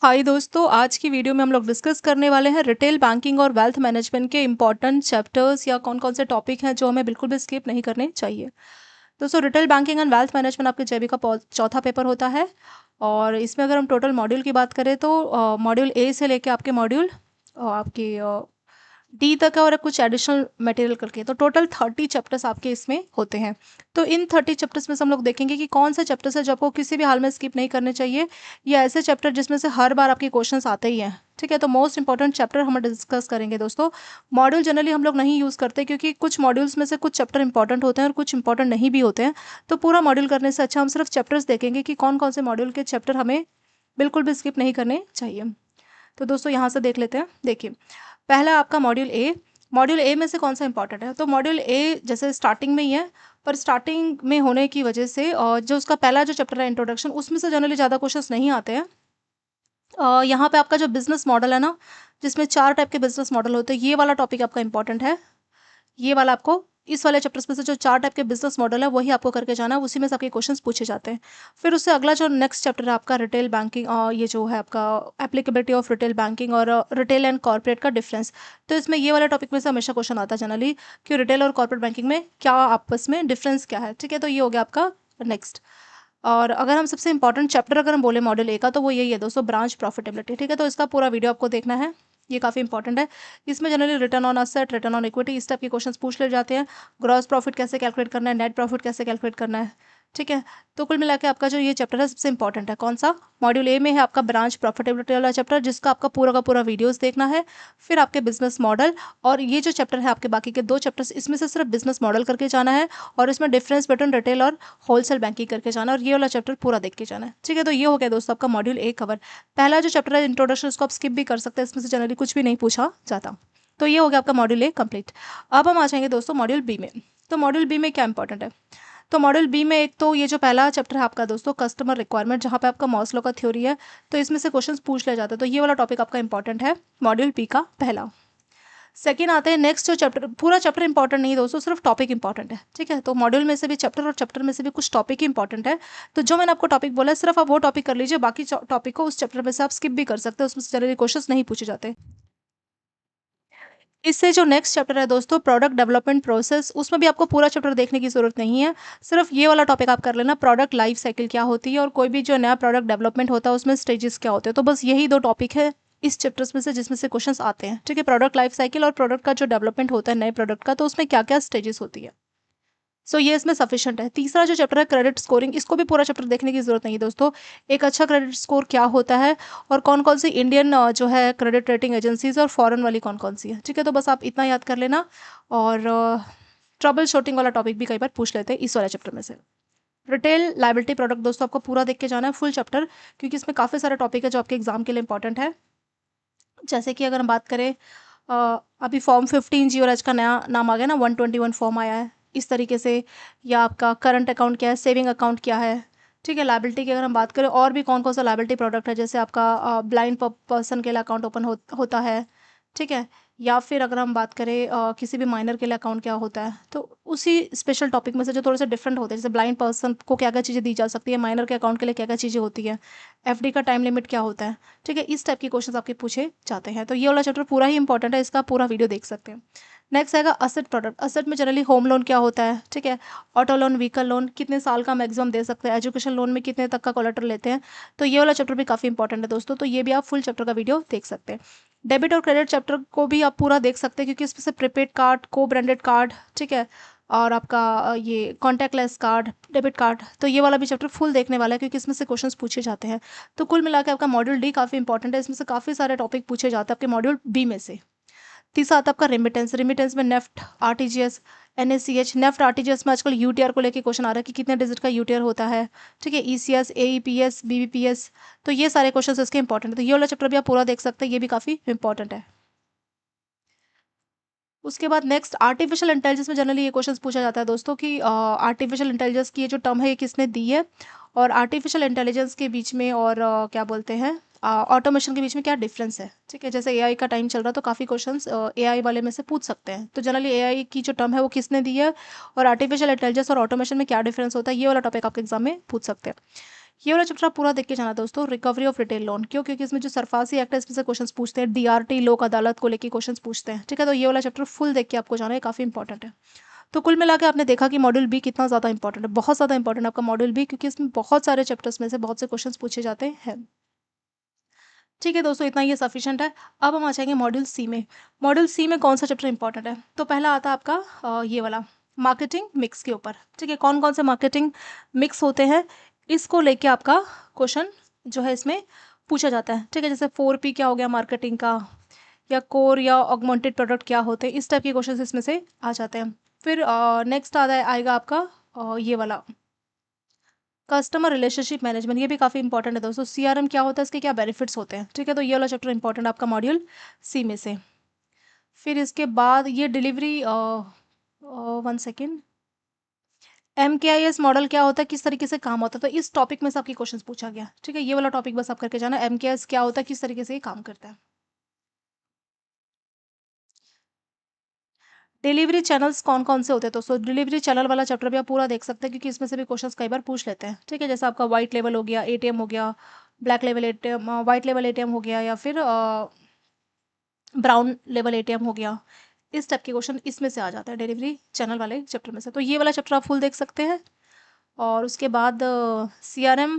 हाय दोस्तों, आज की वीडियो में हम लोग डिस्कस करने वाले हैं रिटेल बैंकिंग और वेल्थ मैनेजमेंट के इंपॉर्टेंट चैप्टर्स या कौन कौन से टॉपिक हैं जो हमें बिल्कुल भी स्किप नहीं करने चाहिए। दोस्तों, retail banking and wealth management आपके जेबी का चौथा पेपर होता है। और इसमें अगर हम टोटल मॉड्यूल की बात करें तो मॉड्यूल ए से लेके आपके मॉड्यूल आपकी डी तक है और कुछ एडिशनल मटेरियल करके, तो टोटल 30 चैप्टर्स आपके इसमें होते हैं। तो इन 30 चैप्टर्स में से हम लोग देखेंगे कि कौन से चैप्टर्स है जो आपको किसी भी हाल में स्किप नहीं करने चाहिए, या ऐसे चैप्टर जिसमें से हर बार आपके क्वेश्चंस आते ही हैं। ठीक है, तो मोस्ट इंपॉर्टेंट चैप्टर हम डिस्कस करेंगे दोस्तों। मॉड्यूल जनरली हम लोग नहीं यूज़ करते क्योंकि कुछ मॉड्यूल्स में से कुछ चैप्टर इंपॉर्टेंट होते हैं और कुछ इंपॉर्टेंट नहीं भी होते हैं। तो पूरा मॉड्यूल करने से अच्छा हम सिर्फ चैप्टर्स देखेंगे कि कौन कौन से मॉड्यूल के चैप्टर हमें बिल्कुल भी स्किप नहीं करने चाहिए। तो दोस्तों यहाँ से देख लेते हैं। देखिए, पहला आपका मॉड्यूल ए में से कौन सा इंपॉर्टेंट है। तो मॉड्यूल ए जैसे स्टार्टिंग में ही है, पर स्टार्टिंग में होने की वजह से और जो उसका पहला जो चैप्टर है इंट्रोडक्शन, उसमें से जनरली ज़्यादा क्वेश्चंस नहीं आते हैं। यहाँ पे आपका जो बिजनेस मॉडल है ना, जिसमें 4 टाइप के बिजनेस मॉडल होते हैं, ये वाला टॉपिक आपका इंपॉर्टेंट है। ये वाला आपको इस वाले चैप्टर्स में से जो 4 टाइप के बिजनेस मॉडल है वही आपको करके जाना है, उसी में से आपके क्वेश्चंस पूछे जाते हैं। फिर उससे अगला जो नेक्स्ट चैप्टर है आपका रिटेल बैंकिंग, ये जो है आपका एप्लीकेबिलिटी ऑफ रिटेल बैंकिंग और रिटेल एंड कॉर्पोरेट का डिफरेंस। तो इसमें ये वाला टॉपिक में से हमेशा क्वेश्चन आता है जनरली कि रिटेल और कॉर्पोरेट बैंकिंग में क्या आपस में डिफरेंस क्या है। ठीक है, तो ये हो गया आपका नेक्स्ट। और अगर हम सबसे इंपॉर्टेंट चैप्टर अगर हम बोले मॉड्यूल ए का, तो वो यही है दोस्तों, ब्रांच प्रॉफिटेबिलिटी। ठीक है, तो इसका पूरा वीडियो आपको देखना है, ये काफ़ी इंपॉर्टेंट है। इसमें generally return on asset, return on equity, इस टाइप के क्वेश्चंस पूछ ले जाते हैं। ग्रॉस प्रॉफिट कैसे कैलकुलेट करना है, नेट प्रॉफिट कैसे कैलकुलेट करना है। ठीक है, तो कुल मिला के आपका जो ये चैप्टर है सबसे इंपॉर्टेंट है। कौन सा? मॉड्यूल ए में है आपका ब्रांच प्रॉफिटेबिलिटी वाला चैप्टर, जिसका आपका पूरा का पूरा वीडियोस देखना है। फिर आपके बिजनेस मॉडल, और ये जो चैप्टर है आपके बाकी के 2 चैप्टर्स, इसमें से सिर्फ बिजनेस मॉडल करके जाना है और इसमें डिफरेंस बिटवीन रिटेल और होलसेल बैंकिंग करके जाना है, और ये वाला चैप्टर पूरा देख के जाना है। ठीक है, तो ये हो गया दोस्तों आपका मॉड्यूल ए कवर। पहला जो चैप्टर है इंट्रोडक्शन, इसको आप स्किप भी कर सकते हैं, इसमें से जनरली कुछ भी नहीं पूछा जाता। तो ये हो गया आपका मॉड्यूल ए कंप्लीट। अब हम आ जाएंगे दोस्तों मॉड्यूल बी में। तो मॉड्यूल बी में क्या इंपॉर्टेंट है? तो मॉड्यूल बी में एक तो ये जो पहला चैप्टर है आपका दोस्तों कस्टमर रिक्वायरमेंट, जहाँ पे आपका मॉस्लो का थ्योरी है, तो इसमें से क्वेश्चंस पूछ लिया जाता है। तो ये वाला टॉपिक आपका इंपॉर्टेंट है मॉड्यूल बी का पहला। सेकंड आते हैं नेक्स्ट जो चैप्टर, पूरा चैप्टर इंपॉर्टेंट नहीं दोस्तों, सिर्फ टॉपिक इंपॉर्टेंट है। ठीक है, तो मॉड्यूल में से भी चैप्टर और चैप्टर में से भी कुछ टॉपिक इंपॉर्टेंट है। तो जो मैंने आपको टॉपिक बोला है सिर्फ आप वो टॉपिक कर लीजिए, बाकी टॉपिक को उस चैप्टर में से आप स्किप भी कर सकते हैं, उसमें से जनरली क्वेश्चंस नहीं पूछे जाते। इससे जो नेक्स्ट चैप्टर है दोस्तों प्रोडक्ट डेवलपमेंट प्रोसेस, उसमें भी आपको पूरा चैप्टर देखने की ज़रूरत नहीं है, सिर्फ ये वाला टॉपिक आप कर लेना, प्रोडक्ट लाइफ साइकिल क्या होती है और कोई भी जो नया प्रोडक्ट डेवलपमेंट होता है उसमें स्टेजेस क्या होते हैं। तो बस यही 2 टॉपिक है इस चैप्टर्स में से जिसमें से क्वेश्चंस आते हैं। ठीक है, प्रोडक्ट लाइफ साइकिल और प्रोडक्ट का जो डेवलपमेंट होता है नए प्रोडक्ट का, तो उसमें क्या क्या स्टेजेस होती है। सो ये इसमें सफिशिएंट है। तीसरा जो चैप्टर है क्रेडिट स्कोरिंग, इसको भी पूरा चैप्टर देखने की जरूरत नहीं है दोस्तों। एक अच्छा क्रेडिट स्कोर क्या होता है और कौन कौन सी इंडियन जो है क्रेडिट रेटिंग एजेंसीज और फॉरेन वाली कौन कौन सी है। ठीक है, तो बस आप इतना याद कर लेना। और ट्रबल शूटिंग वाला टॉपिक भी कई बार पूछ लेते हैं इस वाले चैप्टर में से। रिटेल लाइबिलिटी प्रोडक्ट दोस्तों आपको पूरा देख के जाना है फुल चैप्टर, क्योंकि इसमें काफ़ी सारे टॉपिक है जो आपके एग्जाम के लिए इंपॉर्टेंट है। जैसे कि अगर हम बात करें, अभी फॉर्म 15 जीओरेज का नया नाम आ गया ना, 121 फॉर्म आया है इस तरीके से, या आपका करंट अकाउंट क्या है, सेविंग अकाउंट क्या है। ठीक है, लाइबिलिटी की अगर हम बात करें और भी कौन कौन सा लाइबिलिटी प्रोडक्ट है, जैसे आपका ब्लाइंड पर्सन के लिए अकाउंट ओपन होता है। ठीक है, या फिर अगर हम बात करें किसी भी माइनर के लिए अकाउंट क्या होता है, तो उसी स्पेशल टॉपिक में से जो थोड़े से डिफरेंट होते हैं, जैसे ब्लाइंड पर्सन को क्या क्या चीज़ें दी जा सकती है, माइनर के अकाउंट के लिए क्या क्या चीज़ें होती है, एफडी का टाइम लिमिट क्या होता है। ठीक है, इस टाइप के क्वेश्चंस आपके पूछे जाते हैं। तो ये वाला चैप्टर पूरा ही इंपॉर्टेंट है, इसका पूरा वीडियो देख सकते हैं। नेक्स्ट आएगा असेट प्रोडक्ट। असेट में जनरली होम लोन क्या होता है, ठीक है, ऑटो लोन, व्हीकल लोन, कितने साल का मैक्सिमम दे सकते हैं, एजुकेशन लोन में कितने तक का कोलेटरल लेते हैं। तो ये वाला चैप्टर भी काफ़ी इंपॉर्टेंट है दोस्तों, तो ये भी आप फुल चैप्टर का वीडियो देख सकते हैं। डेबिट और क्रेडिट चैप्टर को भी आप पूरा देख सकते हैं, क्योंकि इसमें से प्रीपेड कार्ड, को ब्रांडेड कार्ड, ठीक है, और आपका ये कॉन्टैक्टलेस कार्ड, डेबिट कार्ड, तो ये वाला भी चैप्टर फुल देखने वाला है, क्योंकि इसमें से क्वेश्चंस पूछे जाते हैं। तो कुल मिला के आपका मॉड्यूल डी काफ़ी इंपॉर्टेंट है, इसमें से काफ़ी सारे टॉपिक पूछे जाते हैं आपके मॉड्यूल बी में से। तीसरा आता है आपका रेमिटेंस। रेमिटेंस में NEFT, RTGS, NACH. NEFT RTGS में आजकल यूटीआर को लेके क्वेश्चन आ रहा है कि कितने डिजिट का यूटीआर होता है। ठीक है, ईसीएस, एईपीएस, बीबीपीएस, तो ये सारे क्वेश्चन इसके इंपॉर्टेंट है। तो ये वाला चैप्टर भी आप पूरा देख सकते हैं, ये भी काफ़ी इंपॉर्टेंट है। उसके बाद नेक्स्ट आर्टिफिशियल इंटेलिजेंस में जनरली ये क्वेश्चंस पूछा जाता है दोस्तों कि आर्टिफिशियल इंटेलिजेंस की ये जो टर्म है ये किसने दी है, और आर्टिफिशियल इंटेलिजेंस के बीच में और क्या बोलते हैं ऑटोमेशन के बीच में क्या डिफरेंस है। ठीक है, जैसे एआई का टाइम चल रहा है तो काफ़ी क्वेश्चंस एआई वाले में से पूछ सकते हैं। तो जनरली एआई की जो टर्म है वो किसने दी है और आर्टिफिशियल इंटेलिजेंस और ऑटोमेशन में क्या डिफरेंस होता है, ये वाला टॉपिक आपके एग्जाम में पूछ सकते हैं। ये वाला चैप्टर आप पूरा देख के जाना दोस्तों, रिकवरी ऑफ रिटेल लोन। क्यों? क्योंकि इसमें जो सरफासी एक्ट है इसमें से क्वेश्चंस पूछते हैं, डीआरटी लोक अदालत को लेके क्वेश्चंस पूछते हैं, ठीक है। तो ये वाला चैप्टर फुल देख के आपको जाना है, काफ़ी इंपॉर्टेंट है। तो कुल मिला के आपने देखा कि मॉड्यूल बी कितना ज़्यादा इंपॉर्टेंट है, बहुत ज़्यादा इंपॉर्टेंट है आपका मॉड्यूल बी, क्योंकि इसमें बहुत सारे चैप्टर्स में से बहुत से क्वेश्चंस पूछे जाते हैं। ठीक है दोस्तों, इतना ये सफिशिएंट है। अब हम आ जाएंगे मॉड्यूल सी में। मॉड्यूल सी में कौन सा चैप्टर इंपॉर्टेंट है? तो पहला आता है आपका ये वाला मार्केटिंग मिक्स के ऊपर, ठीक है। कौन कौन से मार्केटिंग मिक्स होते हैं इसको लेके आपका क्वेश्चन जो है इसमें पूछा जाता है, ठीक है। जैसे 4P क्या हो गया मार्केटिंग का, या कोर या ऑगमेंटेड प्रोडक्ट क्या होते हैं, इस टाइप के क्वेश्चन इसमें से आ जाते हैं। फिर नेक्स्ट आएगा आपका ये वाला कस्टमर रिलेशनशिप मैनेजमेंट, ये भी काफ़ी इंपॉर्टेंट है दोस्तों। सीआरएम क्या होता है, इसके क्या बेनिफिट्स होते हैं, ठीक है। तो ये वाला चैप्टर इंपॉर्टेंट है आपका मॉड्यूल सी में से। फिर इसके बाद ये डिलीवरी 1 सेकेंड, MKIS मॉडल क्या होता है, किस तरीके से काम होता है, तो इस टॉपिक में से आपकी क्वेश्चन पूछा गया, ठीक है। ये वाला टॉपिक बस आप करके जाना, MKIS क्या होता है, किस तरीके से ये काम करता है। डिलीवरी चैनल्स कौन कौन से होते हैं दोस्तों, डिलीवरी चैनल वाला चैप्टर भी आप पूरा देख सकते हैं, क्योंकि इसमें से भी क्वेश्चंस कई बार पूछ लेते हैं, ठीक है। जैसे आपका वाइट लेवल हो गया, एटीएम हो गया, black level ATM, white level ATM हो गया, या फिर ब्राउन लेवल एटीएम हो गया, इस टाइप के क्वेश्चन इसमें से आ जाता है डिलीवरी चैनल वाले चैप्टर में से। तो ये वाला चैप्टर आप फुल देख सकते हैं। और उसके बाद CRM,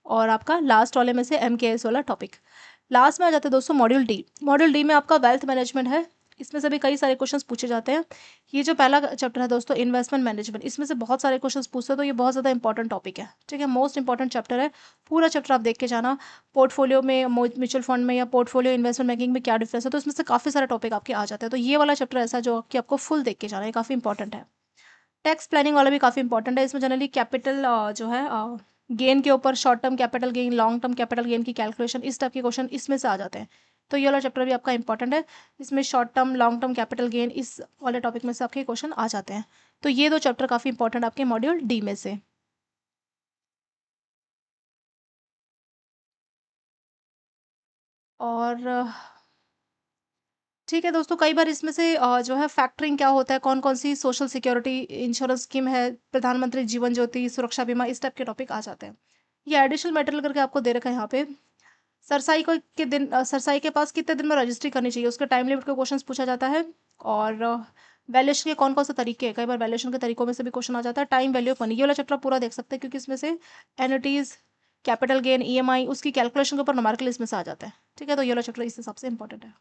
और आपका लास्ट वाले में से MKS वाला टॉपिक। लास्ट में आ जाते हैं दोस्तों मॉड्यूल डी। मॉड्यूल डी में आपका वेल्थ मैनेजमेंट है, इसमें से भी कई सारे क्वेश्चंस पूछे जाते हैं। ये जो पहला चैप्टर है दोस्तों इन्वेस्टमेंट मैनेजमेंट, इसमें से बहुत सारे क्वेश्चंस पूछते हैं, तो ये बहुत ज़्यादा इंपॉर्टेंट टॉपिक है, ठीक है। मोस्ट इंपॉर्टेंट चैप्टर है, पूरा चैप्टर आप देख के जाना। पोर्टफोलियो में, म्यूचुअल फंड में या पोर्टफोलियो इन्वेस्टमेंट बैंकिंग में क्या डिफरेंस है, तो इसमें से काफ़ी सारे टॉपिक आपके आ जाते हैं। तो ये वाला चैप्टर ऐसा है जो कि आपको फुल देख के जाना है, काफ़ी इंपॉर्टेंट है। टैक्स प्लानिंग वाला भी काफ़ी इंपॉर्टेंट है, इसमें जनरली कैपिटल जो है गेन के ऊपर, short term capital gain, long term capital gain की कैलकुलेशन, इस टाइप के क्वेश्चन इसमें से आ जाते हैं। तो ये वाला चैप्टर भी आपका इंपॉर्टेंट है, इसमें short term long term capital gain इस वाले टॉपिक में से आपके क्वेश्चन आ जाते हैं। तो ये दो चैप्टर काफ़ी इंपॉर्टेंट आपके मॉड्यूल डी में से। और ठीक है दोस्तों, कई बार इसमें से जो है फैक्टरिंग क्या होता है, कौन कौन सी सोशल सिक्योरिटी इंश्योरेंस स्कीम है, प्रधानमंत्री जीवन ज्योति सुरक्षा बीमा, इस टाइप के टॉपिक आ जाते हैं। ये एडिशनल मटेरियल करके आपको दे रखा है यहाँ पे। सरसाई के पास कितने दिन में रजिस्ट्री करनी चाहिए, उसके टाइम लिमिट का क्वेश्चन पूछा जाता है। और वैल्यूएशन के कौन कौन से तरीके हैं, कई बार वैल्यूएशन के तरीकों में से भी क्वेश्चन आ जाता है। टाइम वैल्यू ऑफ मनी, ये वाला चैप्टर पूरा देख सकते हैं, क्योंकि इसमें से एनुटीज, कैपिटल गेन, EMI, उसकी कैलकुलेशन के ऊपर न्यूमेरिकल इसमें से आ जाता है, ठीक है। तो ये वाला चैप्टर इस हिसाब से इंपॉर्टेंट है।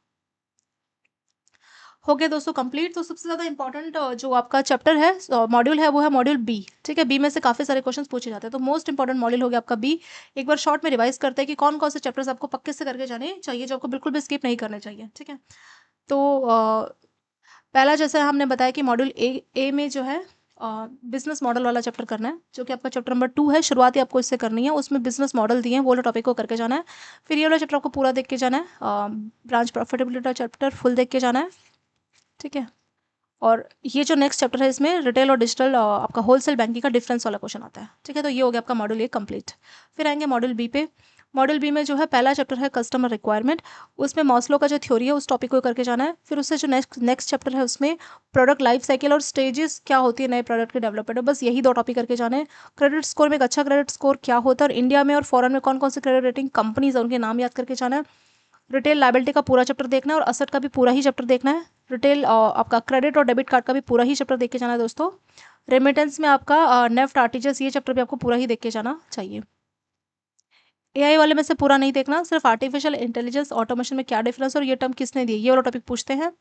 हो गया दोस्तों कंप्लीट। तो सबसे ज़्यादा इंपॉर्टेंट जो आपका चैप्टर है, मॉड्यूल है, वो है मॉड्यूल बी, ठीक है। बी में से काफ़ी सारे क्वेश्चंस पूछे जाते हैं, तो मोस्ट इंपॉर्टेंट मॉड्यूल हो गया आपका बी। एक बार शॉर्ट में रिवाइज करते हैं कि कौन कौन से चैप्टर्स आपको पक्के से करके जाने चाहिए, जो आपको बिल्कुल भी स्किप नहीं करने चाहिए, ठीक है। तो पहला जैसे हमने बताया कि मॉड्यूल ए में जो है बिजनेस मॉडल वाला चैप्टर करना है, जो कि आपका चैप्टर नंबर 2 है, शुरुआती आपको इससे करनी है। उसमें बिजनेस मॉडल दिए हैं, वो वाला टॉपिक को करके जाना है। फिर ये वाला चैप्टर आपको पूरा देख के जाना है, ब्रांच प्रॉफिटेबिलिटी का चैप्टर फुल देख के जाना है, ठीक है। और ये जो नेक्स्ट चैप्टर है, इसमें रिटेल और डिजिटल आपका होलसेल बैंकिंग का डिफरेंस वाला क्वेश्चन आता है, ठीक है। तो ये हो गया आपका मॉड्यूल ए कंप्लीट। फिर आएंगे मॉड्यूल बी पे। मॉड्यूल बी में जो है पहला चैप्टर है कस्टमर रिक्वायरमेंट, उसमें मॉस्लो का जो थ्योरी है उस टॉपिक को करके जाना है। फिर उससे जो नेक्स्ट चैप्टर है उसमें प्रोडक्ट लाइफ साइकिल और स्टेजेस क्या होती है नए प्रोडक्ट के डेवलपमेंट में, बस यही दो टॉपिक करके जाने हैं। क्रेडिट स्कोर में एक अच्छा क्रेडिट स्कोर क्या होता है, और इंडिया में और फॉरेन में कौन कौन से क्रेडिट रेटिंग कंपनीज है, उनके नाम याद करके जाना है। रिटेल लायबिलिटी का पूरा चैप्टर देखना है, और असेट का भी पूरा ही चैप्टर देखना है। रिटेल आपका क्रेडिट और डेबिट कार्ड का भी पूरा ही चैप्टर देख के जाना है दोस्तों। रेमिटेंस में आपका नेफ्ट आरटीजीएस, ये चैप्टर भी आपको पूरा ही देख के जाना चाहिए। AI वाले में से पूरा नहीं देखना, सिर्फ आर्टिफिशियल इंटेलिजेंस ऑटोमेशन में क्या डिफरेंस है और ये टर्म किसने दी, ये वाला टॉपिक पूछते हैं।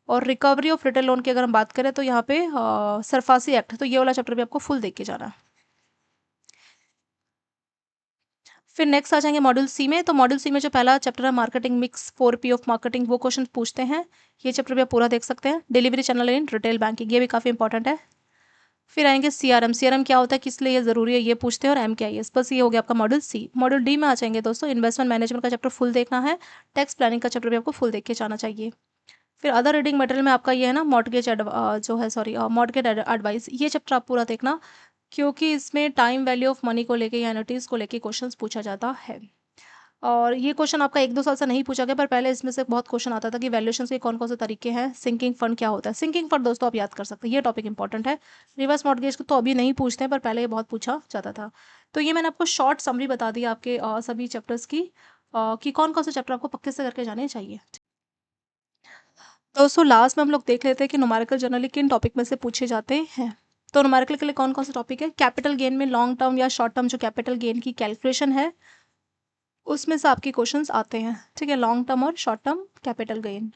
और रिकवरी ऑफ रिटेल लोन की अगर हम बात करें तो यहाँ पे सरफासी एक्ट, तो ये वाला चैप्टर भी आपको फुल देख के जाना है। फिर नेक्स्ट आ जाएंगे मॉड्यूल सी में। तो मॉड्यूल सी में जो पहला चैप्टर है marketing mix, 4P of marketing, वो क्वेश्चन पूछते हैं। ये चैप्टर भी आप पूरा देख सकते हैं। Delivery channel in retail banking, ये भी काफ़ी इंपॉर्टेंट है। फिर आएंगे CRM क्या होता है, किस लिए ये जरूरी है, ये पूछते हैं। और MKIS, बस ये हो गया आपका मॉड्यूल सी। मॉड्यूल डी में आ जाएंगे दोस्तों, इन्वेस्टमेंट मैनेजमेंट का चैप्टर फुल देखना है। टैक्स प्लानिंग का चैप्टर भी आपको फुल देख के जाना चाहिए। फिर अदर रीडिंग मटेरियल में आपका ये है ना मॉर्टगेज जो है सॉरी मॉर्टगेज एडवाइस, ये चैप्टर आप पूरा देखना, क्योंकि इसमें टाइम वैल्यू ऑफ मनी को लेके या एनुटीज को लेके क्वेश्चंस पूछा जाता है। और ये क्वेश्चन आपका 1-2 साल से नहीं पूछा गया, पर पहले इसमें से बहुत क्वेश्चन आता था कि वैल्यूएशंस के कौन-कौन से तरीके हैं, सिंकिंग फंड क्या होता है। सिंकिंग फंड दोस्तों आप याद कर सकते हैं, ये टॉपिक इंपॉर्टेंट है। रिवर्स मॉर्टगेज को तो अभी नहीं पूछते हैं, पर पहले ये बहुत पूछा जाता था। तो ये मैंने आपको शॉर्ट समरी बता दी आपके सभी चैप्टर्स की, कि कौन-कौन से चैप्टर आपको पक्के से करके जाने चाहिए। दोस्तों लास्ट में हम लोग देख लेते हैं कि न्यूमेरिकल जनरली किन टॉपिक में से पूछे जाते हैं। तो न्यूमेरिकल के लिए कौन-कौन से टॉपिक है, कैपिटल गेन में लॉन्ग टर्म या शॉर्ट टर्म जो कैपिटल गेन की कैलकुलेशन है, उसमें से आपके क्वेश्चंस आते हैं। ठीक है, लॉन्ग टर्म और short term capital gain,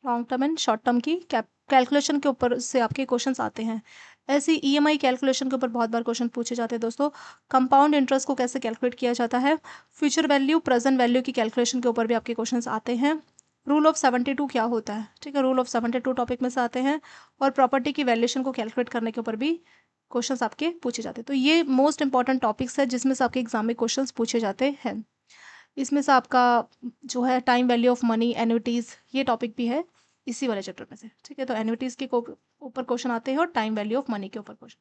long term and short term की कैलकुलेशन के ऊपर से आपके क्वेश्चंस आते हैं। ऐसे ईएमआई कैलकुलेशन के ऊपर बहुत बार क्वेश्चन पूछे जाते हैं दोस्तों। कंपाउंड इंटरेस्ट को कैसे कैलकुलेट किया जाता है, फ्यूचर वैल्यू प्रेजेंट वैल्यू की कैलकुलेशन के ऊपर भी आपके क्वेश्चंस आते हैं। रूल ऑफ 72 क्या होता है, ठीक है, रूल ऑफ 72 टॉपिक में से आते हैं। और प्रॉपर्टी की वैल्यूएशन को कैलकुलेट करने के ऊपर भी क्वेश्चंस आपके पूछे जाते हैं। तो ये मोस्ट इंपॉर्टेंट टॉपिक्स है जिसमें से आपके एग्जाम में क्वेश्चंस पूछे जाते हैं। इसमें से आपका जो है time value of money, annuities, ये टॉपिक भी है इसी वाले चैप्टर में से। ठीक है, तो एन्युटीज़ के ऊपर क्वेश्चन आते हैं और टाइम वैल्यू ऑफ मनी के ऊपर क्वेश्चन।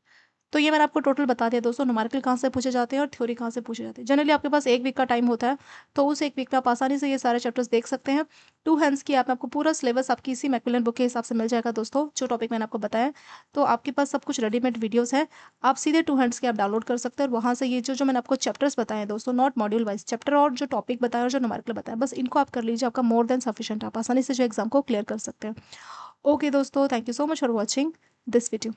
तो ये मैंने आपको टोटल बता दिया दोस्तों, न्यूमेरिकल कहाँ से पूछे जाते हैं और थ्योरी कहाँ से पूछे जाते हैं। जनरली आपके पास 1 वीक का टाइम होता है, तो उस 1 वीक में आप आसानी से ये सारे चैप्टर्स देख सकते हैं। 2 हैंड्स की ऐप में आपको पूरा सिलेबस आपकी इसी मैकमिलन बुक के हिसाब से मिल जाएगा दोस्तों, जो टॉपिक मैंने आपको बताया। तो आपके पास सब कुछ रेडीमेड वीडियोस हैं, आप सीधे 2 हैंड्स की ऐप डाउनलोड कर सकते हैं और वहाँ से ये जो मैंने आपको चैप्टर्स बताए हैं दोस्तों, नॉट मॉड्यूल वाइज, चैप्टर और जो टॉपिक बताया और जो न्यूमेरिकल बताया, बस इनको आप कर लीजिए, आपका मोर देन सफिशिएंट, आप आसानी से जो एग्जाम को क्लियर कर सकते हैं। ओके दोस्तों, thank you so much for watching this video.